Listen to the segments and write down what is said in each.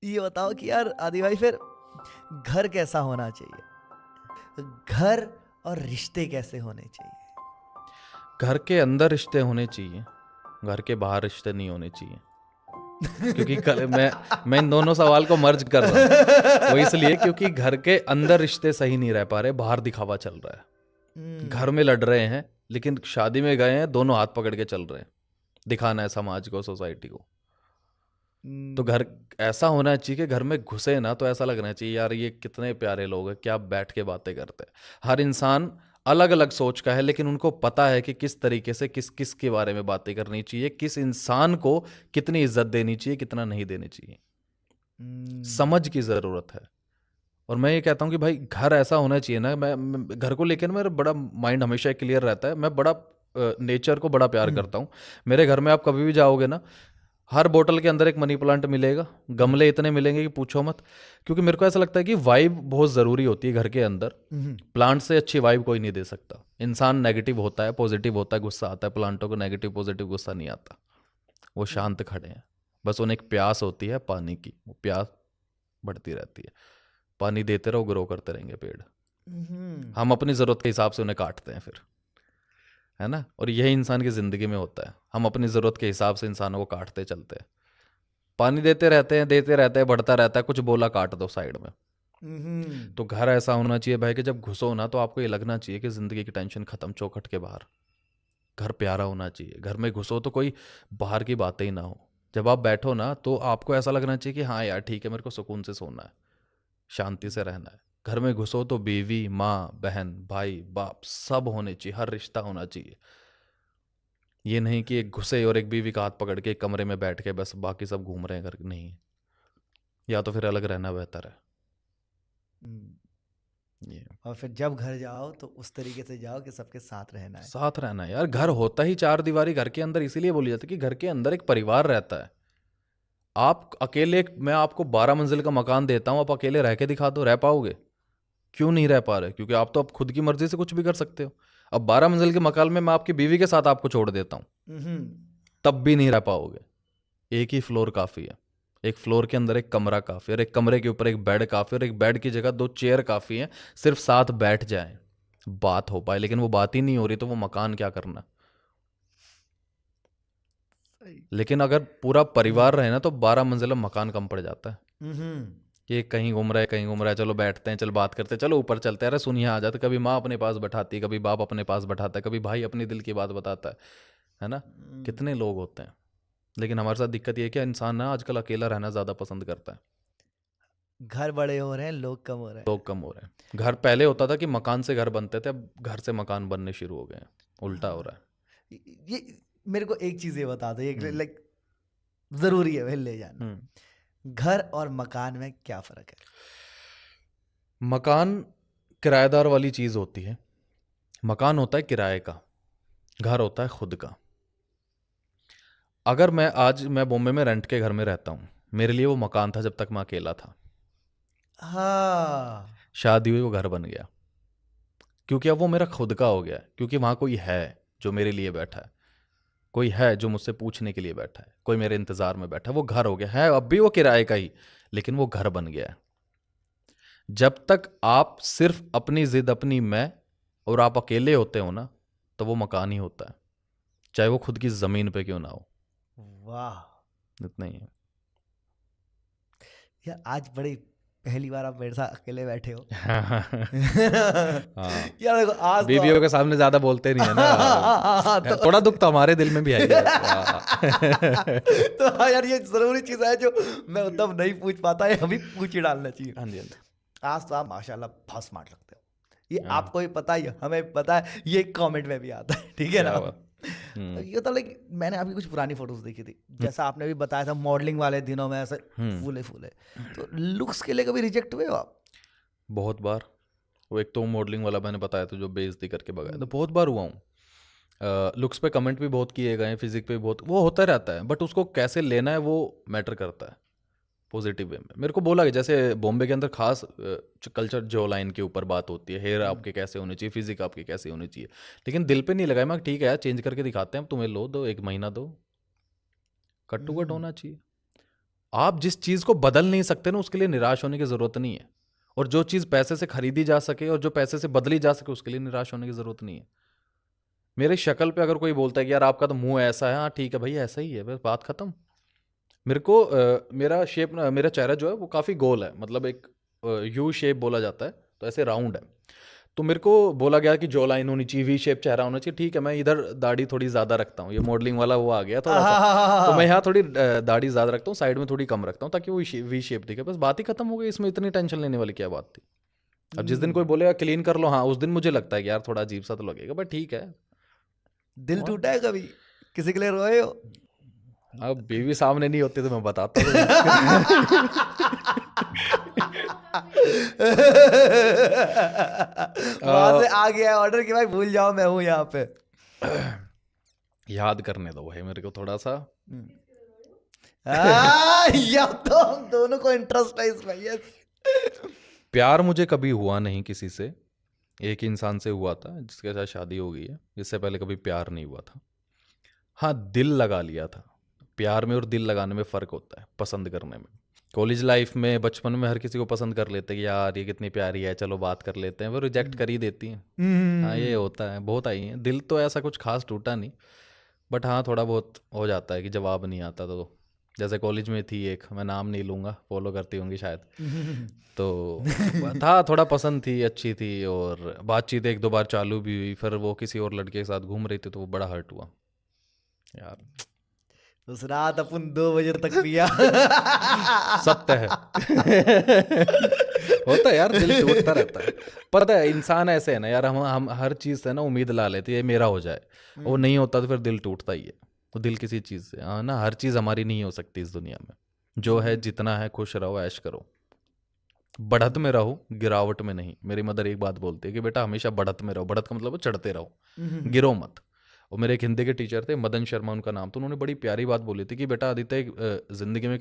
ये बताओ कि यार आदि भाई फिर घर कैसा होना चाहिए? घर और रिश्ते कैसे होने चाहिए? घर के अंदर रिश्ते होने चाहिए, घर के बाहर रिश्ते नहीं होने चाहिए। क्योंकि मैं इन दोनों सवाल को मर्ज कर रहा हूँ। वो इसलिए क्योंकि घर के अंदर रिश्ते सही नहीं रह पा रहे, बाहर दिखावा चल रहा है। घर में लड़ रहे हैं लेकिन शादी में गए हैं दोनों हाथ पकड़ के चल रहे हैं, दिखाना है समाज को, सोसाइटी को। तो घर ऐसा होना चाहिए कि घर में घुसे ना तो ऐसा लगना चाहिए यार ये कितने प्यारे लोग हैं, क्या बैठ के बातें करते हैं। हर इंसान अलग अलग सोच का है लेकिन उनको पता है कि किस तरीके से किस किस के बारे में बातें करनी चाहिए, किस इंसान को कितनी इज्जत देनी चाहिए, कितना नहीं देनी चाहिए। समझ की ज़रूरत है। और मैं ये कहता हूँ कि भाई घर ऐसा होना चाहिए ना, मैं घर को लेकर मेरा बड़ा माइंड हमेशा क्लियर रहता है। मैं बड़ा नेचर को बड़ा प्यार करता हूँ। मेरे घर में आप कभी भी जाओगे ना, हर बोतल के अंदर एक मनी प्लांट मिलेगा, गमले इतने मिलेंगे कि पूछो मत। क्योंकि मेरे को ऐसा लगता है कि वाइब बहुत ज़रूरी होती है घर के अंदर। प्लांट से अच्छी वाइब कोई नहीं दे सकता। इंसान नेगेटिव होता है, पॉजिटिव होता है, गुस्सा आता है। प्लांटों को नेगेटिव पॉजिटिव गुस्सा नहीं आता। वो शांत खड़े हैं, बस उन्हें एक प्यास होती है पानी की, वो प्यास बढ़ती रहती है। पानी देते रहो, ग्रो करते रहेंगे पेड़। हम अपनी ज़रूरत के हिसाब से उन्हें काटते हैं फिर, है ना। और यही इंसान की ज़िंदगी में होता है, हम अपनी ज़रूरत के हिसाब से इंसानों को काटते चलते हैं। पानी देते रहते हैं, बढ़ता रहता है, कुछ बोला काट दो साइड में। तो घर ऐसा होना चाहिए भाई कि जब घुसो ना तो आपको ये लगना चाहिए कि ज़िंदगी की टेंशन ख़त्म, चौखट के बाहर। घर प्यारा होना चाहिए, घर में घुसो तो कोई बाहर की बातें ही ना हो। जब आप बैठो ना तो आपको ऐसा लगना चाहिए कि हाँ यार ठीक है, मेरे को सुकून से सोना है, शांति से रहना है। घर में घुसो तो बीवी, माँ, बहन, भाई, बाप सब होने चाहिए, हर रिश्ता होना चाहिए। ये नहीं कि एक घुसे और एक बीवी का हाथ पकड़ के एक कमरे में बैठ के बस बाकी सब घूम रहे हैं घर, नहीं। या तो फिर अलग रहना बेहतर है। ये और फिर जब घर जाओ तो उस तरीके से जाओ कि सबके साथ रहना है। साथ रहना है यार। घर होता ही चार दीवारी घर के अंदर इसीलिए बोली जाती है कि घर के अंदर एक परिवार रहता है। आप अकेले, मैं आपको 12 मंजिल का मकान देता हूं, आप अकेले रह के दिखा दो, रह पाओगे? क्यों नहीं रह पा रहे? क्योंकि आप तो अब खुद की मर्जी से कुछ भी कर सकते हो। अब 12 मंजिल के मकान में मैं आपकी बीवी के साथ आपको छोड़ देता हूं, तब भी नहीं रह पाओगे। एक ही फ्लोर काफी है, एक फ्लोर के अंदर एक कमरा काफी है, और एक कमरे के ऊपर एक बेड काफी है, और एक बेड की जगह 2 चेयर काफी है। सिर्फ साथ बैठ जाए, बात हो पाए। लेकिन वो बात ही नहीं हो रही तो वो मकान क्या करना। लेकिन अगर पूरा परिवार रहे ना तो 12 मंजिला मकान कम पड़ जाता है। कि कहीं घूम रहा है, कहीं घूम रहा है, चलो बैठते हैं, चलो बात करते हैं, चलो ऊपर चलते हैं, अरे सुनिए आ जाते। कभी माँ अपने पास बैठाती है, कभी बाप अपने पास बैठाता है, कभी भाई अपनी दिल की बात बताता है ना। कितने लोग होते हैं। लेकिन हमारे साथ दिक्कत ये है कि इंसान ना आजकल अकेला रहना ज़्यादा पसंद करता है। घर बड़े हो रहे हैं, लोग कम हो रहे हैं। लोग कम हो रहे हैं। घर पहले होता था कि मकान से घर बनते थे, अब घर से मकान बनने शुरू हो गए हैं। उल्टा हो रहा है। ये मेरे को एक चीज ये बता दो, ये लाइक जरूरी है भाई ले जाना। घर और मकान में क्या फर्क है? मकान किराएदार वाली चीज़ होती है। मकान होता है किराए का, घर होता है खुद का। अगर मैं बॉम्बे में रेंट के घर में रहता हूँ, मेरे लिए वो मकान था जब तक मैं अकेला था। हाँ, शादी हुई, वो घर बन गया, क्योंकि अब वो मेरा खुद का हो गया है। क्योंकि वहाँ कोई है जो मेरे लिए बैठा है, कोई है जो मुझसे पूछने के लिए बैठा है, कोई मेरे इंतज़ार में बैठा है। वो घर हो गया है, अब भी वो किराए का ही, लेकिन वो घर बन गया है। जब तक आप सिर्फ अपनी जिद, अपनी मैं और आप अकेले होते हो ना, तो वो मकान ही होता है, चाहे वो खुद की ज़मीन पे क्यों ना हो। वाह इतना ही है। यार, आज बड़ी पहली बार आप मेरे साथ अकेले बैठे हो। हाँ, यार देखो आज तो बीवियों के सामने ज्यादा बोलते नहीं है ना। तो थोड़ा दुख तो हमारे दिल में भी है। तो हाँ यार, ये जरूरी चीज है जो मैं तब नहीं पूछ पाता है, अभी पूछ ही डालना चाहिए। हाँ जी, हाँ जी। आज तो आप माशाल्लाह बहुत स्मार्ट लगते हो। ये हाँ, आपको भी पता है, हमें भी पता है, ये कमेंट में भी आता है, ठीक है क्या ना। बात। ये तो लाइक मैंने अभी कुछ पुरानी फोटोज देखी थी, जैसा आपने भी बताया था मॉडलिंग वाले दिनों में ऐसे फूले फूले। तो लुक्स के लिए कभी रिजेक्ट हुए हो आप? बहुत बार। वो एक तो मॉडलिंग वाला मैंने बताया था जो बेइज्जती करके भगाया, तो बहुत बार हुआ हूँ। लुक्स पे कमेंट भी बहुत किए गए हैं, फिजिक पे भी बहुत, वो होता रहता है। बट उसको कैसे लेना है वो मैटर करता है, पॉजिटिव वे में। मेरे को बोला कि जैसे बॉम्बे के अंदर खास कल्चर जो लाइन के ऊपर बात होती है, हेयर आपके कैसे होने चाहिए, फिजिक आपकी कैसे होनी चाहिए। लेकिन दिल पे नहीं लगाया। मैं ठीक है यार, चेंज करके दिखाते हैं, अब तुम्हें लो, दो 1 महीना दो, कट टू कट होना चाहिए। आप जिस चीज़ को बदल नहीं सकते ना, उसके लिए निराश होने की ज़रूरत नहीं है। और जो चीज़ पैसे से खरीदी जा सके और जो पैसे से बदली जा सके, उसके लिए निराश होने की ज़रूरत नहीं है। मेरी शक्ल पे अगर कोई बोलता है कि यार आपका तो मुंह ऐसा है, हाँ ठीक है भाई ऐसा ही है, बस बात खत्म। मेरे को मेरा शेप, मेरा चेहरा जो है वो काफ़ी गोल है, मतलब एक यू शेप बोला जाता है, तो ऐसे राउंड है। तो मेरे को बोला गया कि जॉ लाइन होनी चाहिए, वी शेप चेहरा होना चाहिए। ठीक है, मैं इधर दाढ़ी थोड़ी ज़्यादा रखता हूँ, ये मॉडलिंग वाला वो आ गया थोड़ा सा, तो मैं यहाँ थोड़ी दाढ़ी ज़्यादा रखता हूँ, साइड में थोड़ी कम रखता हूँ, ताकि वो वी शेप दिखे। बस बात ही खत्म हो गई, इसमें इतनी टेंशन लेने वाली क्या बात थी। अब जिस दिन कोई बोलेगा क्लीन कर लो, हाँ उस दिन मुझे लगता है कि यार थोड़ा अजीब सा तो लगेगा, बट ठीक है। दिल टूटा है कभी, किसी के लिए रोए हो? अब बेबी सामने नहीं होती तो मैं बताता हूँ। वहां से आ गया ऑर्डर कि भाई भूल जाओ मैं हूं यहाँ पे। याद करने दो भाई मेरे को थोड़ा सा। या तो हम दोनों को इंटरेस्ट है इसमें। यस। प्यार मुझे कभी हुआ नहीं किसी से, एक इंसान से हुआ था जिसके साथ शादी हो गई है, इससे पहले कभी प्यार नहीं हुआ था। हाँ दिल लगा लिया था। प्यार में और दिल लगाने में फ़र्क होता है, पसंद करने में। कॉलेज लाइफ में, बचपन में हर किसी को पसंद कर लेते हैं कि यार ये कितनी प्यारी है, चलो बात कर लेते हैं, वो रिजेक्ट कर ही देती हैं। हाँ ये होता है, बहुत आई है। दिल तो ऐसा कुछ खास टूटा नहीं, बट हाँ थोड़ा बहुत हो जाता है कि जवाब नहीं आता। तो जैसे कॉलेज में थी एक, मैं नाम नहीं लूँगा, फॉलो करती होंगी शायद, तो था थोड़ा पसंद थी, अच्छी थी, और बातचीत एक दो बार चालू भी हुई, फिर वो किसी और लड़के के साथ घूम रही थी, तो वो बड़ा हर्ट हुआ यार। उस रात अपन 2 बजे तक पिया। सत्य है। होता है यार, दिल टूटता रहता है। पता है इंसान ऐसे है ना यार, हम हर चीज़ से ना उम्मीद ला लेते हैं ये मेरा हो जाए, वो नहीं होता तो फिर दिल टूटता ही है। तो दिल किसी चीज़ से, हाँ ना, हर चीज़ हमारी नहीं हो सकती इस दुनिया में। जो है जितना है खुश रहो, ऐश करो, बढ़त में रहो, गिरावट में नहीं। मेरी मदर एक बात बोलती है कि बेटा हमेशा बढ़त में रहो। बढ़त का मतलब चढ़ते रहो, गिरो मत। और मेरे एक हिंदी के टीचर थे, मदन शर्मा उनका नाम, तो उन्होंने बड़ी प्यारी बात बोली थी कि बेटा आदित्य, एक जिंदगी में एक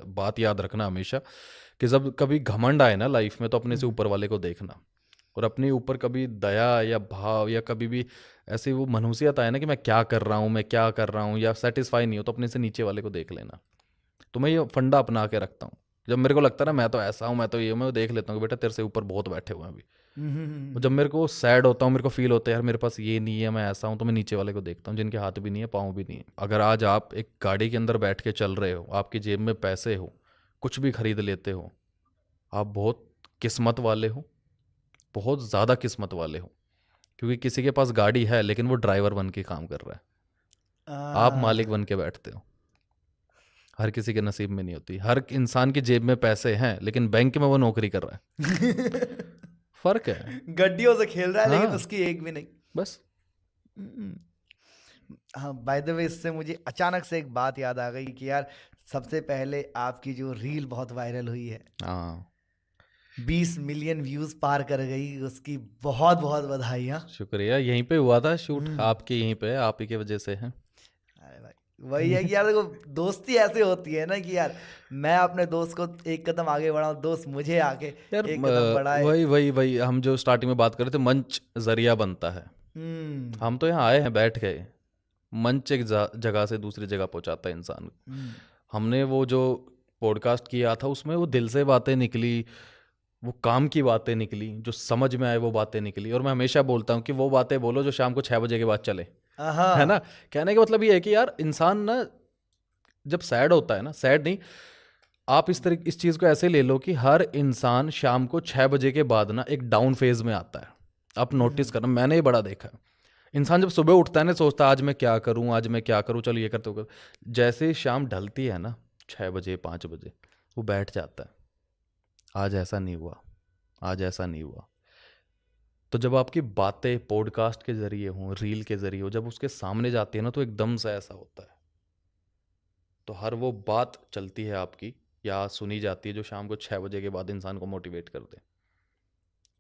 बात याद रखना हमेशा, कि जब कभी घमंड आए ना लाइफ में, तो अपने से ऊपर वाले को देखना। और अपने ऊपर कभी दया या भाव या कभी भी ऐसी वो मनुष्यता आए ना कि मैं क्या कर रहा हूँ, मैं क्या कर रहा हूँ, या सेटिस्फाई नहीं हो, तो अपने से नीचे वाले को देख लेना। तो मैं ये फंडा अपना के रखता हूँ। जब मेरे को लगता है ना मैं तो ऐसा हूँ, मैं तो ये हूँ, मैं देख लेता हूँ कि बेटा तेरे से ऊपर बहुत बैठे हुए हैं अभी। और जब मेरे को सैड होता हूँ, मेरे को फील होता है यार मेरे पास ये नहीं है, मैं ऐसा हूँ, तो मैं नीचे वाले को देखता हूँ जिनके हाथ भी नहीं है, पाँव भी नहीं है। अगर आज आप एक गाड़ी के अंदर बैठ के चल रहे हो, आपकी जेब में पैसे हो, कुछ भी खरीद लेते हो, आप बहुत किस्मत वाले हो, बहुत ज़्यादा किस्मत वाले हो। क्योंकि किसी के पास गाड़ी है लेकिन वो ड्राइवर बन के काम कर रहा है, आप मालिक बन के बैठते हो। हर किसी के नसीब में नहीं होती। हर इंसान की जेब में पैसे हैं लेकिन बैंक में वो नौकरी कर रहा है। फर्क है। गड्डियों से खेल रहा है लेकिन हाँ। उसकी एक भी नहीं। बस। हाँ, बाय द वे इससे मुझे अचानक से एक बात याद आ गई कि यार सबसे पहले आपकी जो रील बहुत वायरल हुई है, हाँ 20 मिलियन व्यूज पार कर गई, उसकी बहुत बहुत बधाइयाँ। शुक्रिया। यहीं पे हुआ था शूट, आपके यहीं पे, आप ही की वजह से है। अरे भाई वही है कि यार देखो दोस्ती ऐसे होती है ना कि यार मैं अपने दोस्त को एक कदम आगे बढ़ाऊं, दोस्त मुझे आके यार एक कदम बढ़ाए। वही हम जो स्टार्टिंग में बात कर रहे थे, मंच जरिया बनता है। हम तो यहाँ आए हैं, बैठ गए, मंच एक जगह से दूसरी जगह पहुंचाता है इंसान को। हमने वो जो पॉडकास्ट किया था उसमें वो दिल से बातें निकली, वो काम की बातें निकली, जो समझ में आए वो बातें निकली। और मैं हमेशा बोलता हूँ कि वो बातें बोलो जो शाम को 6 बजे के बाद चले, है ना। कहने का मतलब ये है कि यार इंसान ना जब सैड होता है ना, सैड नहीं, आप इस चीज़ को ऐसे ले लो कि हर इंसान शाम को 6 बजे के बाद ना एक डाउन फेज में आता है। आप नोटिस करना, मैंने ये बड़ा देखा है। इंसान जब सुबह उठता है ना, सोचता है आज मैं क्या करूं, आज मैं क्या करूं, चलो ये करते हो। जैसे शाम ढलती है ना, 6 बजे 5 बजे, वो बैठ जाता है, आज ऐसा नहीं हुआ, आज ऐसा नहीं हुआ। तो जब आपकी बातें पॉडकास्ट के जरिए हों, रील के जरिए हो, जब उसके सामने जाती है ना, तो एकदम से ऐसा होता है। तो हर वो बात चलती है आपकी या सुनी जाती है जो शाम को 6 बजे के बाद इंसान को मोटिवेट कर दे।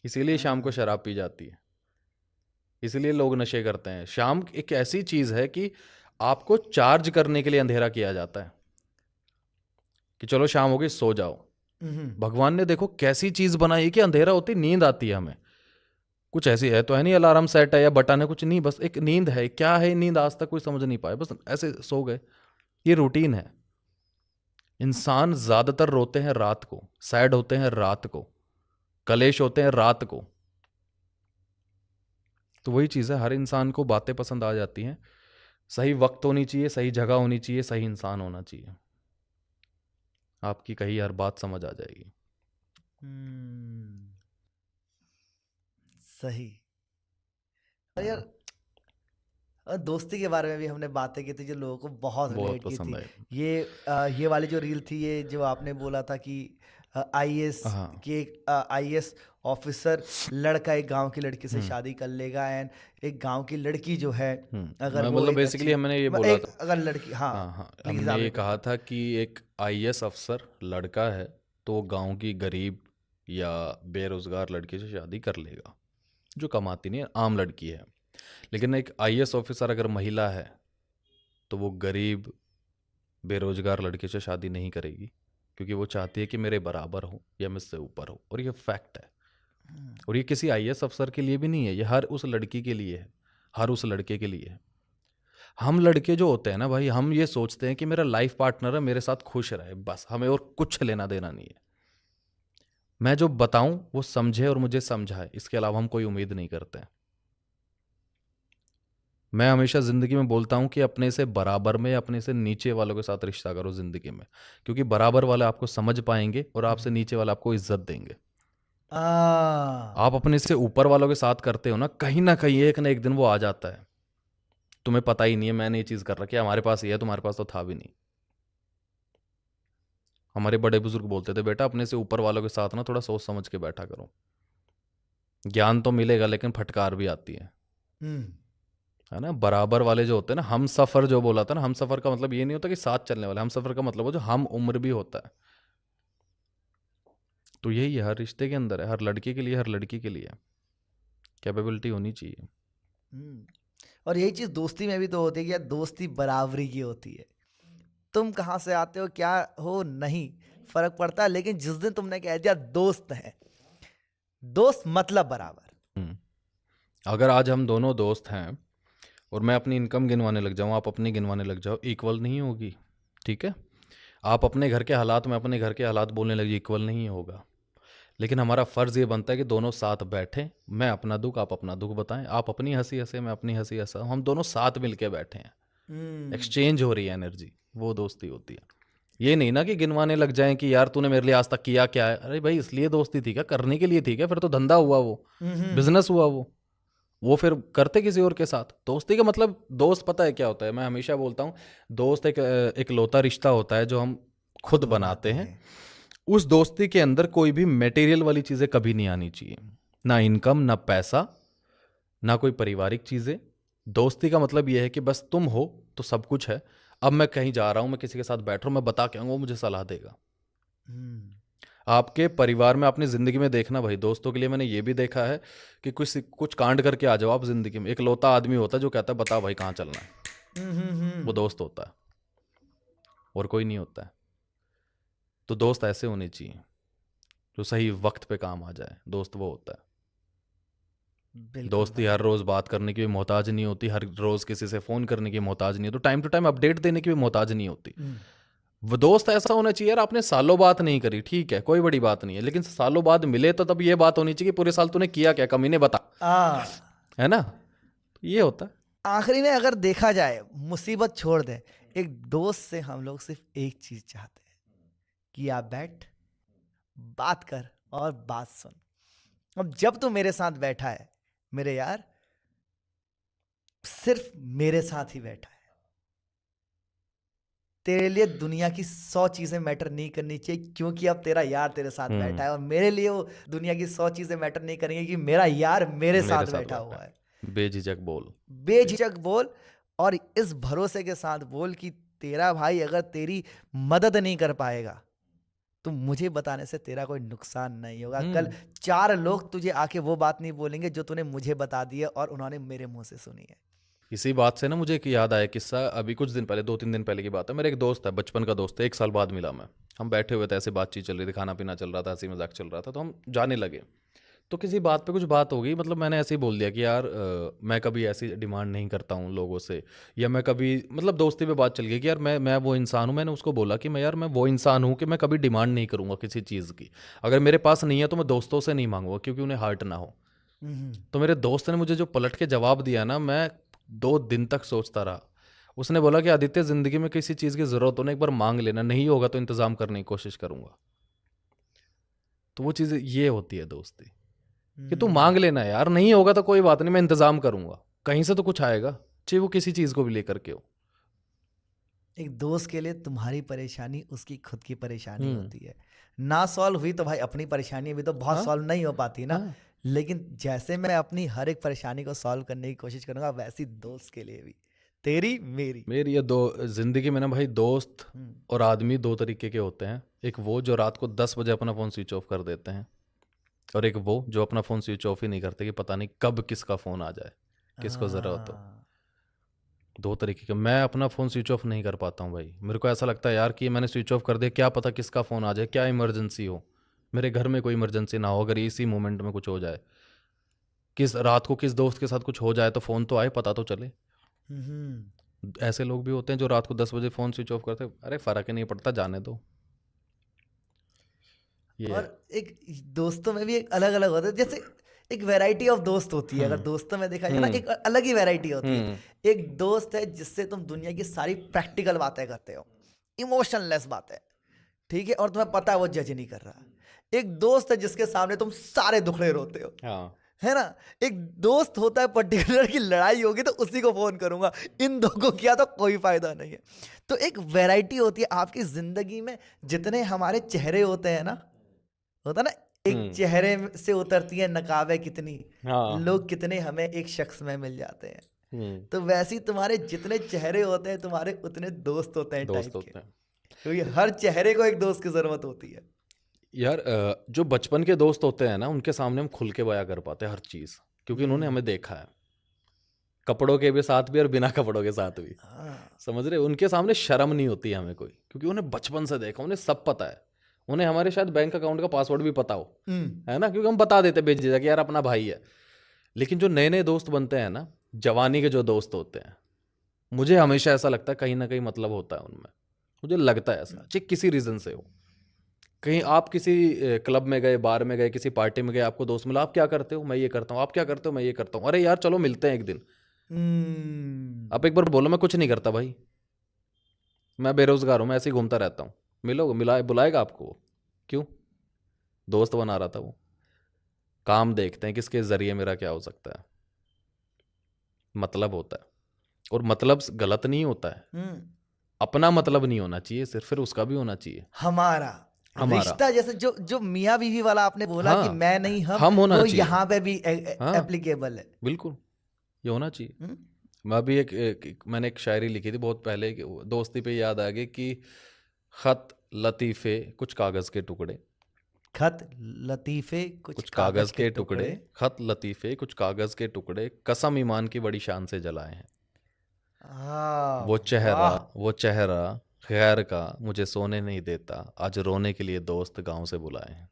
इसीलिए शाम को शराब पी जाती है, इसीलिए लोग नशे करते हैं। शाम एक ऐसी चीज़ है कि आपको चार्ज करने के लिए अंधेरा किया जाता है कि चलो शाम हो गई, सो जाओ। भगवान ने देखो कैसी चीज़ बनाई है कि अंधेरा होती नींद आती है हमें। कुछ ऐसी है तो है नहीं अलार्म सेट है या बटन है, कुछ नहीं, बस एक नींद है। क्या है नींद, आज तक कोई समझ नहीं पाया, बस ऐसे सो गए। ये रूटीन है। इंसान ज़्यादातर रोते हैं रात को, सैड होते हैं रात को, कलेश होते हैं रात को। तो वही चीज़ है, हर इंसान को बातें पसंद आ जाती हैं। सही वक्त होनी चाहिए, सही जगह होनी चाहिए, सही इंसान होना चाहिए, आपकी कही हर बात समझ आ जाएगी। सही। और यार दोस्ती के बारे में भी हमने बातें की थी जो लोगों को बहुत बहुत रिलेट की पसंद थी। आई। ये वाली जो रील थी, ये जो आपने बोला था कि आईएएस हाँ। कि एक आईएएस ऑफिसर लड़का एक गांव की लड़की से शादी कर लेगा, एंड एक गांव की लड़की जो है अगर वो मतलब एक बेसिकली अच्छी हमने ये बोला एक था, अगर लड़की, हाँ हाँ प्लीज हमने आप ये एक कहा था कि एक आईएएस अफसर लड़का है तो वो गांव की गरीब या बेरोजगार लड़की से शादी कर लेगा जो कमाती नहीं है, आम लड़की है। लेकिन एक आईएएस ऑफिसर अगर महिला है तो वो गरीब बेरोजगार लड़के से शादी नहीं करेगी, क्योंकि वो चाहती है कि मेरे बराबर हो या मुझसे ऊपर हो। और ये फैक्ट है। और ये किसी आईएएस अफसर के लिए भी नहीं है, ये हर उस लड़की के लिए है, हर उस लड़के के लिए है। हम लड़के जो होते हैं ना भाई, हम ये सोचते हैं कि मेरा लाइफ पार्टनर है, मेरे साथ खुश रहे, बस हमें और कुछ लेना देना नहीं है। मैं जो बताऊं वो समझे और मुझे समझाए, इसके अलावा हम कोई उम्मीद नहीं करते हैं। मैं हमेशा ज़िंदगी में बोलता हूं कि अपने से बराबर में या अपने से नीचे वालों के साथ रिश्ता करो ज़िंदगी में, क्योंकि बराबर वाले आपको समझ पाएंगे और आपसे नीचे वाले आपको इज्जत देंगे। आप अपने से ऊपर वालों के साथ करते हो ना कहीं एक ना एक दिन वो आ जाता है, तुम्हें पता ही नहीं है मैंने ये चीज़ कर रखी है, हमारे पास ये है, तुम्हारे पास तो था भी नहीं। हमारे बड़े बुजुर्ग बोलते थे, बेटा अपने से ऊपर वालों के साथ ना थोड़ा सोच समझ के बैठा करो, ज्ञान तो मिलेगा लेकिन फटकार भी आती है ना। बराबर वाले जो होते हैं ना, हम सफ़र जो बोला था ना, हम सफ़र का मतलब ये नहीं होता कि साथ चलने वाले, हम सफ़र का मतलब हो जो हम उम्र भी होता है। तो यही है, हर रिश्ते के अंदर है, हर लड़के के लिए, हर लड़की के लिए कैपेबिलिटी होनी चाहिए। और यही चीज़ दोस्ती में भी तो होती है कि यार दोस्ती बराबरी की होती है। तुम कहाँ से आते हो, क्या हो, नहीं फर्क पड़ता है, लेकिन जिस दिन तुमने कह दिया दोस्त है, दोस्त मतलब बराबर। अगर आज हम दोनों दोस्त हैं और मैं अपनी इनकम गिनवाने लग जाऊँ, आप अपनी गिनवाने लग जाओ, इक्वल नहीं होगी। ठीक है, आप अपने घर के हालात, मैं अपने घर के हालात बोलने लगी, इक्वल नहीं होगा। लेकिन हमारा फ़र्ज़ ये बनता है कि दोनों साथ बैठें, मैं अपना दुख आप अपना दुख बताएं, आप अपनी हंसी हंसे मैं अपनी हंसी हंसा, हम दोनों साथ मिल के बैठे हैं, एक्सचेंज हो रही है एनर्जी, वो दोस्ती होती है। ये नहीं ना कि गिनवाने लग जाएं कि यार तूने मेरे लिए आज तक किया क्या है। अरे भाई इसलिए दोस्ती थी क्या, करने के लिए थी क्या? फिर तो धंधा हुआ, वो बिजनेस हुआ, वो फिर करते किसी और के साथ। दोस्ती का मतलब, दोस्त पता है क्या होता है, मैं हमेशा बोलता हूँ दोस्त एक लौता रिश्ता होता है जो हम खुद बनाते हैं। उस दोस्ती के अंदर कोई भी मटेरियल वाली चीज़ें कभी नहीं आनी चाहिए, ना इनकम, ना पैसा, ना कोई पारिवारिक चीज़ें। दोस्ती का मतलब यह है कि बस तुम हो तो सब कुछ है। अब मैं कहीं जा रहा हूँ, मैं किसी के साथ बैठ रहा हूँ, मैं बता के आऊँगा, वो मुझे सलाह देगा। आपके परिवार में, अपनी ज़िंदगी में देखना भाई, दोस्तों के लिए मैंने ये भी देखा है कि कुछ कांड करके आ जाओ आप ज़िंदगी में, एक लौता आदमी होता है जो कहता है बता भाई कहाँ चलना है, वो दोस्त होता है और कोई नहीं होता है। तो दोस्त ऐसे होने चाहिए जो सही वक्त पे काम आ जाए, दोस्त वो होता है। दोस्ती हर रोज़ बात करने की भी मोहताज नहीं होती, हर रोज़ किसी से फ़ोन करने की मोहताज नहीं होती, टाइम टू टाइम अपडेट देने की भी मोहताज नहीं होती। वो दोस्त ऐसा होना चाहिए यार, आपने सालों बात नहीं करी, ठीक है कोई बड़ी बात नहीं है, लेकिन सालों बाद मिले तो तब ये बात होनी चाहिए कि पूरे साल तूने किया क्या, कमीने बता, है ना। ये होता है। आखिरी में अगर देखा जाए, मुसीबत छोड़ दे, एक दोस्त से हम लोग सिर्फ एक चीज चाहते हैं कि आप बैठ, बात कर और बात सुन। अब जब तू मेरे साथ बैठा है मेरे यार, सिर्फ मेरे साथ ही बैठा है, तेरे लिए दुनिया की 100 चीजें मैटर नहीं करनी चाहिए, क्योंकि अब तेरा यार तेरे साथ बैठा है। और मेरे लिए वो दुनिया की 100 चीजें मैटर नहीं करेंगी कि मेरा यार मेरे साथ बैठा हुआ है। बेझिझक बोल, बेझिझक बोल, और इस भरोसे के साथ बोल कि तेरा भाई अगर तेरी मदद नहीं कर पाएगा तो मुझे बताने से तेरा कोई नुकसान नहीं होगा। कल 4 लोग तुझे आके वो बात नहीं बोलेंगे जो तूने मुझे बता दी है और उन्होंने मेरे मुंह से सुनी है। इसी बात से ना मुझे एक याद आया किस्सा, अभी कुछ दिन पहले, 2-3 दिन पहले की बात है। मेरा एक दोस्त है, बचपन का दोस्त है, 1 साल बाद मिला मैं, हम बैठे हुए थे, ऐसे बातचीत चल रही थी, खाना पीना चल रहा था, हंसी मजाक चल रहा था, तो हम जाने लगे। तो किसी बात पे कुछ बात हो गई, मतलब मैंने ऐसे ही बोल दिया कि यार मैं कभी ऐसी डिमांड नहीं करता हूँ लोगों से, या मैं कभी, मतलब दोस्ती पे बात चल गई कि यार मैं वो इंसान हूँ। मैंने उसको बोला कि मैं वो इंसान हूँ कि मैं कभी डिमांड नहीं करूँगा किसी चीज़ की। अगर मेरे पास नहीं है तो मैं दोस्तों से नहीं मांगूंगा, क्योंकि उन्हें हर्ट ना हो। तो मेरे दोस्त ने मुझे जो पलट के जवाब दिया ना, मैं 2 दिन तक सोचता रहा। उसने बोला कि आदित्य, ज़िंदगी में किसी चीज़ की ज़रूरत हो ना, एक बार मांग लेना, नहीं होगा तो इंतज़ाम करने की कोशिश करूँगा। तो वो चीज़ ये होती है दोस्ती, कि तू मांग लेना यार, नहीं होगा तो कोई बात नहीं, मैं इंतज़ाम करूँगा, कहीं से तो कुछ आएगा, चाहे वो किसी चीज़ को भी लेकर के हो। एक दोस्त के लिए तुम्हारी परेशानी उसकी खुद की परेशानी होती है। ना सॉल्व हुई तो भाई अपनी परेशानी भी तो बहुत हाँ, सॉल्व नहीं हो पाती ना। हाँ। लेकिन जैसे मैं अपनी हर एक परेशानी को सॉल्व करने की कोशिश करूंगा, वैसी दोस्त के लिए भी, तेरी मेरी। मेरी ये जिंदगी में ना भाई, दोस्त हम्म, और आदमी 2 तरीके के होते हैं। एक वो जो रात को 10 बजे अपना फ़ोन स्विच ऑफ कर देते हैं, और एक वो जो अपना फ़ोन स्विच ऑफ ही नहीं करते कि पता नहीं कब किसका फ़ोन आ जाए, किसको ज़रूरत हो। हाँ, 2 तरीके के। मैं अपना फ़ोन स्विच ऑफ नहीं कर पाता हूँ भाई। मेरे को ऐसा लगता है यार कि मैंने स्विच ऑफ कर दिया, क्या पता किसका फ़ोन आ जाए, क्या इमरजेंसी हो, मेरे घर में कोई इमरजेंसी ना हो, अगर इसी मोमेंट में कुछ हो जाए, किस रात को किस दोस्त के साथ कुछ हो जाए, तो फ़ोन तो आए, पता तो चले। ऐसे लोग भी होते हैं जो रात को 10 बजे फ़ोन स्विच ऑफ करते हैं, अरे फ़र्क ही नहीं पड़ता, जाने दो। ये है। और एक दोस्तों में भी एक अलग अलग होता है। जैसे एक वैरायटी ऑफ दोस्त होती है, अगर हम्म, दोस्तों में देखा जाए ना, हम्म, एक अलग ही वैरायटी होती है। हम्म, एक दोस्त है जिससे तुम दुनिया की सारी प्रैक्टिकल बातें करते हो, इमोशनलेस बातें, ठीक है, और तुम्हें पता है वो जज नहीं कर रहा। एक दोस्त है जिसके सामने तुम सारे दुखड़े रोते हो, हाँ, है ना। एक दोस्त होता है पर्टिकुलर की लड़ाई होगी तो उसी को फोन करूंगा, इन दो को किया तो कोई फायदा नहीं है। तो एक वैरायटी होती है आपकी जिंदगी में। जितने हमारे चेहरे होते हैं ना, होता ना, एक हम्म, चेहरे से उतरती है नकाबें कितनी, हाँ, लोग कितने हमें एक शख्स में मिल जाते हैं। हम्म, तो वैसे ही तुम्हारे जितने चेहरे होते हैं, तुम्हारे उतने दोस्त होते हैं दोस्त टाइप के। होते हैं। क्योंकि हर चेहरे को एक दोस्त की जरूरत होती है। यार जो बचपन के दोस्त होते हैं ना, उनके सामने हम खुल के बयां कर पाते हैं हर चीज़, क्योंकि उन्होंने हमें देखा है, कपड़ों के भी साथ भी और बिना कपड़ों के साथ भी। हाँ। समझ रहे, उनके सामने शर्म नहीं होती है हमें कोई, क्योंकि उन्हें बचपन से देखा, उन्हें सब पता है। उन्हें हमारे शायद बैंक अकाउंट का पासवर्ड भी पता हो, है ना, क्योंकि हम बता देते बेझिझक कि यार अपना भाई है। लेकिन जो नए नए दोस्त बनते हैं ना, जवानी के जो दोस्त होते हैं, मुझे हमेशा ऐसा लगता है कहीं ना कहीं मतलब होता है उनमें। मुझे लगता है ऐसा, चाहे किसी रीज़न से हो। कहीं आप किसी क्लब में गए, बार में गए, किसी पार्टी में गए, आपको दोस्त मिला, आप क्या करते हो, मैं ये करता हूँ, आप क्या करते हो, मैं ये करता हूँ, अरे यार चलो मिलते हैं एक दिन। आप एक बार बोलो मैं कुछ नहीं करता भाई, मैं बेरोजगार हूँ, मैं ऐसे ही घूमता रहता हूँ, मिलोगे, बुलाएगा आपको वो? क्यों? दोस्त बना रहा था वो। काम देखते हैं किसके जरिए मेरा क्या हो सकता है, मतलब होता है। और मतलब गलत नहीं होता है, अपना मतलब नहीं होना चाहिए सिर्फ, फिर उसका भी होना चाहिए हमारा हमारा। रिश्ता, जैसे जो जो मियाँ बीवी वाला आपने बोला कि हाँ, मैं नहीं हम, हम होना वो चाहिए। यहाँ पे भी हाँ, एप्लीकेबल है। बिल्कुल, ये होना चाहिए। हम्म? मैं अभी मैंने एक शायरी लिखी थी बहुत पहले, कि वो दोस्ती पे याद आ गई कि खत लतीफ़े कुछ कागज़ के टुकड़े, खत लतीफे कुछ कुछ कागज कागज़ के के टुकड़े, टुकड़े। खत लतीफ़े कुछ कागज़ के टुकड़े, कसम ईमान की बड़ी शान से जलाए हैं। वो चेहरा, वाह। वो चेहरा खैर का मुझे सोने नहीं देता, आज रोने के लिए दोस्त गांव से बुलाए हैं।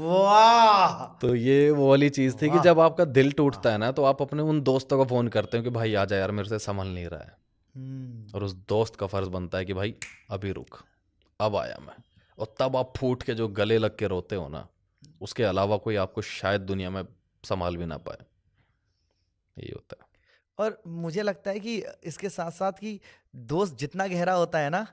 वाह। तो ये वो वाली चीज़ थी कि वाह। जब आपका दिल टूटता वाह। है ना, तो आप अपने उन दोस्तों को फ़ोन करते हो कि भाई आ जा यार, मेरे से संभल नहीं रहा है। हम्म। और उस दोस्त का फ़र्ज़ बनता है कि भाई अभी रुक, अब आया मैं। और तब आप फूट के जो गले लग के रोते हो ना, उसके अलावा कोई आपको शायद दुनिया में संभाल भी ना पाए। यही होता है। और मुझे लगता है कि इसके साथ साथ कि दोस्त जितना गहरा होता है ना,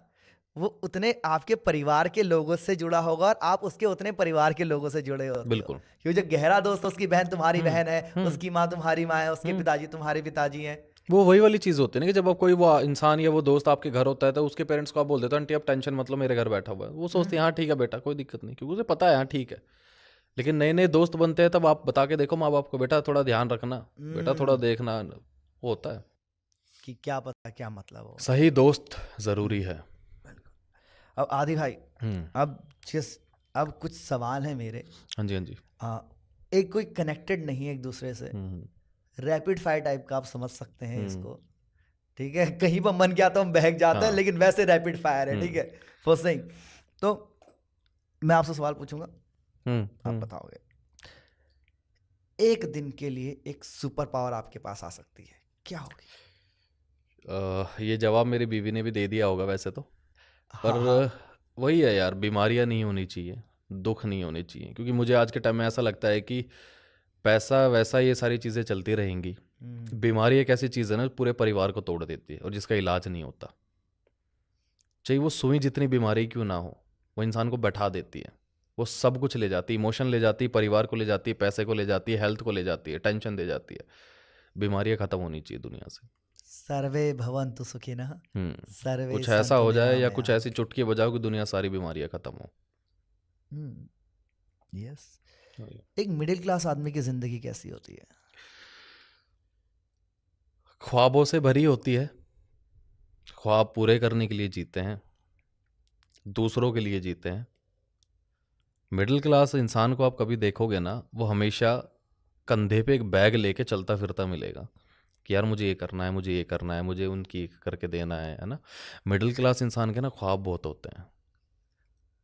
वो उतने आपके परिवार के लोगों से जुड़ा होगा और आप उसके उतने परिवार के लोगों से जुड़े होते हो। बिल्कुल। क्योंकि जो गहरा दोस्त है, उसकी बहन तुम्हारी हम्म, बहन है, हम्म, उसकी माँ तुम्हारी माँ है, उसके हम्म। पिताजी तुम्हारे पिताजी हैं। वो वही वाली चीज़ होती है ना, कि जब आप कोई वो इंसान या वो दोस्त आपके घर होता है, तो उसके पेरेंट्स को आप बोल देते हो आंटी आप टेंशन मतलब मेरे घर बैठा हुआ है, वो सोचते हैं हाँ ठीक है बेटा, कोई दिक्कत नहीं, क्योंकि उसे पता है हाँ ठीक है। लेकिन नए नए दोस्त बनते हैं, तब आप बता के देखो माँ बाप को, बेटा थोड़ा ध्यान रखना, बेटा थोड़ा हम्म। देखना, वो होता है। कि क्या पता क्या मतलब हो। सही दोस्त ज़रूरी है। बिल्कुल। अब आदि भाई, हम्म। अब जिस अब कुछ सवाल है मेरे। हाँ जी, हाँ जी। आ, एक कोई कनेक्टेड नहीं है एक दूसरे से, हम्म, रैपिड फायर टाइप का आप समझ सकते हैं हम्म, इसको। ठीक है, कहीं पर मन किया तो हम बहक जाते हैं, हाँ, लेकिन वैसे रैपिड फायर है, ठीक हम्म, है। फर्स्ट थिंग, तो मैं आपसे सवाल पूछूंगा, हम्म, आप बताओगे। एक दिन के लिए एक सुपर पावर आपके पास आ सकती है, क्या होगी? ये जवाब मेरी बीवी ने भी दे दिया होगा वैसे तो, पर हाँ। वही है यार, बीमारियां नहीं होनी चाहिए, दुख नहीं होने चाहिए, क्योंकि मुझे आज के टाइम में ऐसा लगता है कि पैसा वैसा ये सारी चीज़ें चलती रहेंगी, बीमारी एक ऐसी चीज़ है ना जो पूरे परिवार को तोड़ देती है और जिसका इलाज नहीं होता। चाहे वो सुई जितनी बीमारी क्यों ना हो, वो इंसान को बैठा देती है, वो सब कुछ ले जाती है, इमोशन ले जाती है, परिवार को ले जाती है, पैसे को ले जाती है, हेल्थ को ले जाती है, टेंशन दे जाती है। बीमारियां खत्म होनी चाहिए दुनिया से। सर्वे भवन्तु सुखिनः, सर्वे कुछ ऐसा सन्तु हो जाए या कुछ निरामयाः। ऐसी चुटकी बजाओ कि दुनिया सारी बीमारियां खत्म हो। यस। एक मिडिल क्लास आदमी की जिंदगी कैसी होती है? ख्वाबों से भरी होती है, ख्वाब पूरे करने के लिए जीते हैं, दूसरों के लिए जीते हैं। मिडिल क्लास इंसान को आप कभी देखोगे ना, वो हमेशा कंधे पे एक बैग लेके चलता फिरता मिलेगा कि यार मुझे ये करना है, मुझे ये करना है, मुझे उनकी करके देना है ना। मिडिल क्लास इंसान के ना ख्वाब बहुत होते हैं।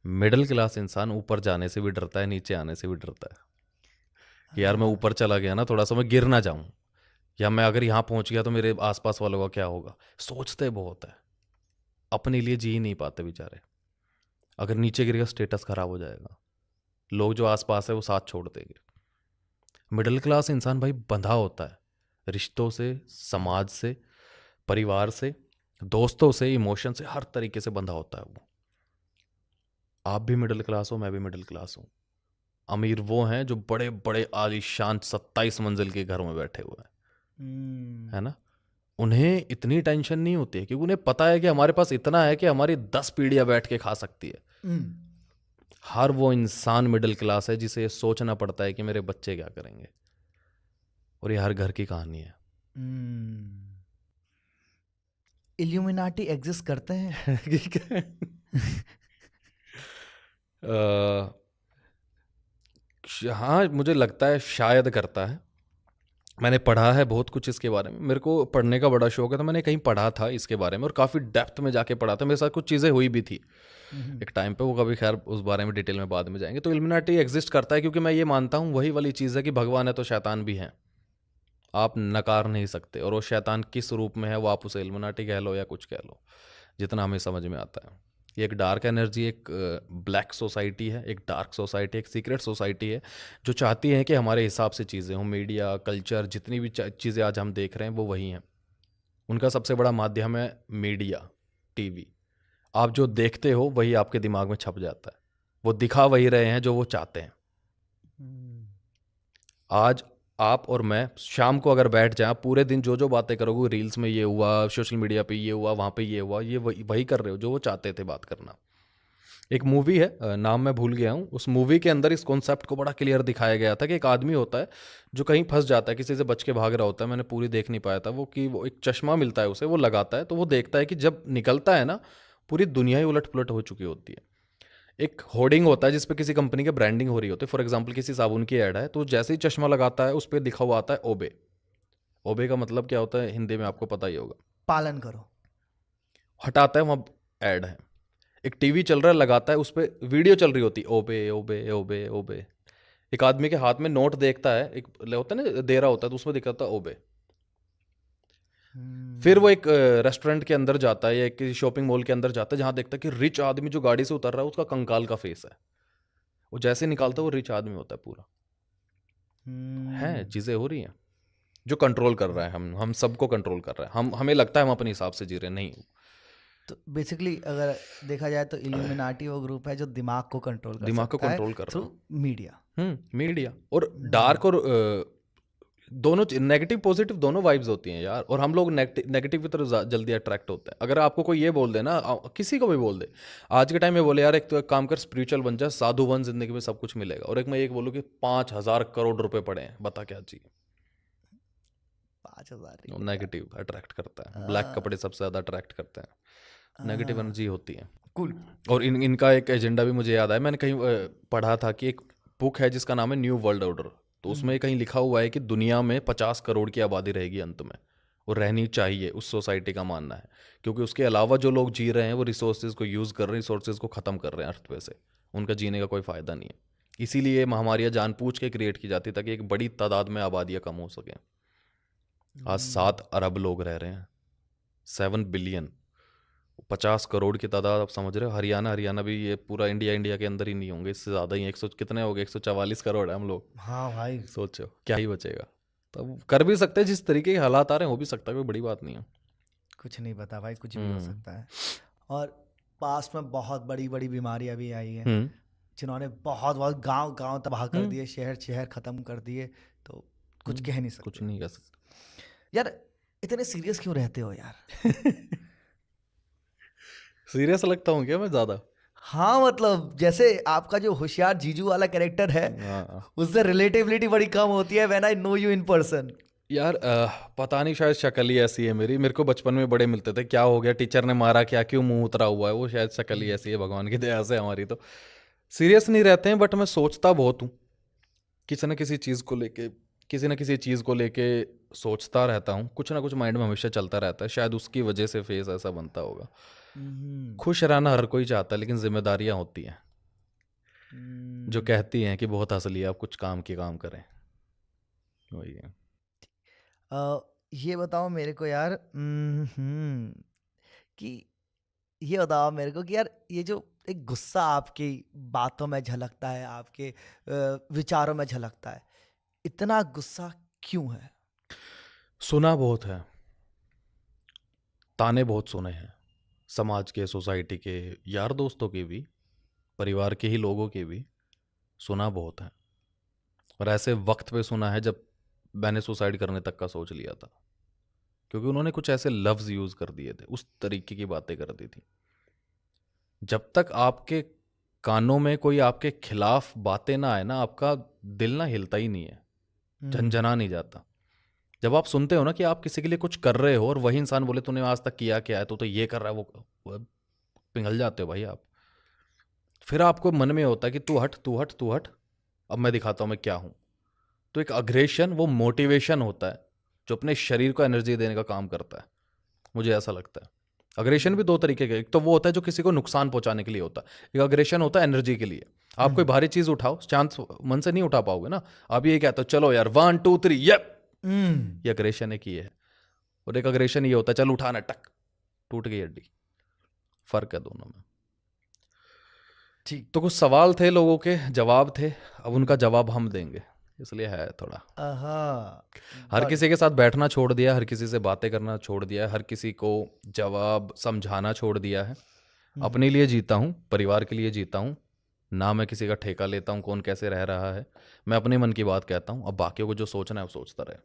मिडिल क्लास इंसान ऊपर जाने से भी डरता है, नीचे आने से भी डरता है कि यार मैं ऊपर चला गया ना, थोड़ा सा मैं गिर ना जाऊं, या मैं अगर यहाँ पहुंच गया तो मेरे आसपास वालों का क्या होगा। सोचते बहुत है, अपने लिए जी ही नहीं पाते बेचारे। अगर नीचे गिर गया स्टेटस खराब हो जाएगा, लोग जो आसपास है वो साथ छोड़ देंगे। मिडिल क्लास इंसान भाई बंधा होता है रिश्तों से, समाज से, परिवार से, दोस्तों से, इमोशन से, हर तरीके से बंधा होता है वो। आप भी मिडिल क्लास हो, मैं भी मिडिल क्लास हूँ। अमीर वो हैं जो बड़े बड़े आलीशान 27 मंजिल के घर में बैठे हुए हैं, है ना। उन्हें इतनी टेंशन नहीं होती है क्योंकि उन्हें पता है कि हमारे पास इतना है कि हमारी 10 पीढ़ियां बैठ के खा सकती है। हर वो इंसान मिडिल क्लास है जिसे ये सोचना पड़ता है कि मेरे बच्चे क्या करेंगे, और ये हर घर की कहानी है। इल्यूमिनाटी एग्जिस्ट करते हैं? हाँ, मुझे लगता है शायद करता है। मैंने पढ़ा है बहुत कुछ इसके बारे में, मेरे को पढ़ने का बड़ा शौक है, तो मैंने कहीं पढ़ा था इसके बारे में और काफ़ी डेप्थ में जाके पढ़ा था। मेरे साथ कुछ चीज़ें हुई भी थी एक टाइम पे, वो कभी खैर उस बारे में डिटेल में बाद में जाएंगे। तो इल्यूमिनाटी एग्जिस्ट करता है क्योंकि मैं ये मानता हूँ वही वाली चीज़ है कि भगवान है तो शैतान भी है, आप नकार नहीं सकते। और वो शैतान किस रूप में है वो आप उसे इल्यूमिनाटी कह लो या कुछ कह लो, जितना हमें समझ में आता है। ये एक डार्क एनर्जी, एक ब्लैक सोसाइटी है, एक डार्क सोसाइटी, एक सीक्रेट सोसाइटी है जो चाहती है कि हमारे हिसाब से चीज़ें हों। मीडिया, कल्चर, जितनी भी चीज़ें आज हम देख रहे हैं वो वही हैं। उनका सबसे बड़ा माध्यम है मीडिया, टीवी। आप जो देखते हो वही आपके दिमाग में छप जाता है, वो दिखा वही रहे हैं जो वो चाहते हैं। आज आप और मैं शाम को अगर बैठ जाएं, पूरे दिन जो जो बातें करोगे, रील्स में ये हुआ, सोशल मीडिया पे ये हुआ, वहाँ पे ये हुआ, ये वही कर रहे हो जो वो चाहते थे बात करना। एक मूवी है, नाम मैं भूल गया हूँ, उस मूवी के अंदर इस कॉन्सेप्ट को बड़ा क्लियर दिखाया गया था कि एक आदमी होता है जो कहीं फंस जाता है, किसी से बच के भाग रहा होता है। मैंने पूरी देख नहीं पाया था वो, कि वो एक चश्मा मिलता है उसे, वो लगाता है तो वो देखता है कि जब निकलता है ना, पूरी दुनिया ही उलट पुलट हो चुकी होती है। एक होर्डिंग होता है जिसपे किसी कंपनी की ब्रांडिंग हो रही होती है, फॉर एग्जांपल किसी साबुन की ऐड है, तो जैसे ही चश्मा लगाता है उस पर लिखा हुआ आता है ओबे। ओबे का मतलब क्या होता है हिंदी में, आपको पता ही होगा, पालन करो। हटाता है, वहाँ ऐड है। एक टीवी चल रहा है, लगाता है, उस पर वीडियो चल रही होती, ओबे ओबे ओबे ओबे। एक आदमी के हाथ में नोट देखता है, एक होता है ना, दे रहा होता है, तो उसमें दिखाता है ओबे। फिर वो एक रेस्टोरेंट के अंदर जाता है या एक शॉपिंग मॉल के अंदर जाता है, जहां देखता है कि रिच आदमी जो गाड़ी से उतर रहा है उसका कंकाल का फेस है। वो जैसे निकालता है वो रिच आदमी होता है पूरा। है, चीजें हो रही हैं जो कंट्रोल कर रहा है, हम सबको कंट्रोल कर रहा है। हमें लगता है हम अपने हिसाब से जी रहे हैं, नहीं। तो बेसिकली अगर देखा जाए तो इल्यूमिनाटी वो ग्रुप है जो दिमाग को कंट्रोल कर दिमाग को सकता है कंट्रोल कर थ्रू रहा मीडिया। मीडिया और डार्क और दोनों नेगेटिव पॉजिटिव दोनों वाइब्स होती हैं यार, और हम लोग नेगेटिव की तरफ जल्दी अट्रैक्ट होते हैं। अगर आपको कोई ये बोल दे ना, किसी को भी बोल दे आज के टाइम में, बोले यार एक तो एक काम कर, स्पिरिचुअल बन जा, साधु बन, जिंदगी में सब कुछ मिलेगा, और एक मैं एक बोलूँ कि 5,000 करोड़ रुपए पड़े हैं, बता क्या चाहिए। 5,000 नेगेटिव अट्रैक्ट करता है, ब्लैक कपड़े सबसे ज़्यादा अट्रैक्ट करते हैं, नेगेटिव एनर्जी होती है। कूल। और इनका एक एजेंडा भी मुझे याद आया, मैंने कहीं पढ़ा था कि एक बुक है जिसका नाम है न्यू वर्ल्ड ऑर्डर। तो उसमें कहीं लिखा हुआ है कि दुनिया में 50 करोड़ की आबादी रहेगी अंत में, और रहनी चाहिए, उस सोसाइटी का मानना है, क्योंकि उसके अलावा जो लोग जी रहे हैं वो रिसोर्सेज को यूज़ कर रहे हैं, रिसोर्सेज को ख़त्म कर रहे हैं अर्थ पे से, उनका जीने का कोई फ़ायदा नहीं है। इसीलिए महामारियां जानबूझ के क्रिएट की जाती ताकि एक बड़ी तादाद में आबादियां कम हो सके। आज 7 अरब लोग रह रहे हैं, 7 बिलियन, 50 करोड़ की तादाद। आप समझ रहे हो, हरियाणा भी ये पूरा इंडिया के अंदर ही नहीं होंगे, इससे ज़्यादा ही 100 कितने हो गए, 144 करोड़ है हम लोग। हाँ भाई, सोचो क्या ही बचेगा। तब कर भी सकते हैं, जिस तरीके के हालात आ रहे हैं हो भी सकता है, कोई बड़ी बात नहीं है। कुछ नहीं पता भाई, कुछ भी हो सकता है। और पास में बहुत बड़ी बड़ी बीमारियां भी आई हैं, जिन्होंने बहुत बहुत गांव गांव तबाह कर दिए, शहर शहर खत्म कर दिए। तो कुछ कह नहीं सकते, कुछ नहीं कह सकते। यार इतने सीरियस क्यों रहते हो यार? सीरियस लगता हूँ क्या मैं ज़्यादा? हाँ मतलब जैसे आपका जो होशियार जीजू वाला कैरेक्टर है, उससे रिलेटिविलिटी बड़ी कम होती है when I know you in person. यार पता नहीं, शायद शक्ल ही ऐसी है मेरी। मेरे को बचपन में बड़े मिलते थे, क्या हो गया, टीचर ने मारा क्या, क्यों मुंह उतरा हुआ है, वो शायद शक्ल ही ऐसी है, भगवान की दया से हमारी। तो सीरियस नहीं रहते हैं, बट मैं सोचता बहुत हूँ किसी न किसी चीज़ को लेके, किसी न किसी चीज़ को लेके सोचता रहता हूँ। कुछ ना कुछ माइंड में हमेशा चलता रहता है, शायद उसकी वजह से फेस ऐसा बनता होगा। खुश रहना हर कोई चाहता है, लेकिन जिम्मेदारियां होती हैं जो कहती हैं कि बहुत हंस लिया, आप कुछ काम करें। वही है। ये बताओ मेरे को यार, कि ये बताओ मेरे को कि यार ये जो एक गुस्सा आपकी बातों में झलकता है, आपके विचारों में झलकता है, इतना गुस्सा क्यों है? सुना बहुत है, ताने बहुत सुने हैं, समाज के, सोसाइटी के, यार दोस्तों के भी, परिवार के ही लोगों के भी सुना बहुत है। और ऐसे वक्त पे सुना है जब मैंने सुसाइड करने तक का सोच लिया था, क्योंकि उन्होंने कुछ ऐसे लफ्ज़ यूज़ कर दिए थे, उस तरीके की बातें कर दी थी। जब तक आपके कानों में कोई आपके खिलाफ बातें ना आए ना, आपका दिल ना हिलता ही नहीं है, झंझना नहीं जाता। जब आप सुनते हो ना कि आप किसी के लिए कुछ कर रहे हो और वही इंसान बोले तूने आज तक किया क्या है, तो ये कर रहा है, वो पिघल जाते हो भाई आप। फिर आपको मन में होता है कि तू हट, अब मैं दिखाता हूँ मैं क्या हूँ। तो एक अग्रेशन, वो मोटिवेशन होता है जो अपने शरीर को एनर्जी देने का काम करता है, मुझे ऐसा लगता है। अग्रेशन भी 2 तरीके का, एक तो वो होता है जो किसी को नुकसान पहुंचाने के लिए होता है, एक अग्रेशन होता है एनर्जी के लिए। आप कोई भारी चीज उठाओ, शांत मन से नहीं उठा पाओगे ना, आप ये कहते हो चलो यार 1 2 3 ये अग्रेशन एक ये है। और एक अग्रेशन ये होता है चल उठाना, टक टूट गई हड्डी। फर्क है दोनों में। ठीक। तो कुछ सवाल थे लोगों के, जवाब थे, अब उनका जवाब हम देंगे, इसलिए है थोड़ा। हर किसी के साथ बैठना छोड़ दिया, हर किसी से बातें करना छोड़ दिया है, हर किसी को जवाब समझाना छोड़ दिया है। अपने लिए जीता हूँ, परिवार के लिए जीता हूँ, ना मैं किसी का ठेका लेता हूँ कौन कैसे रह रहा है। मैं अपने मन की बात कहता हूँ, अब बाकियों को जो सोचना है वो सोचता रहे।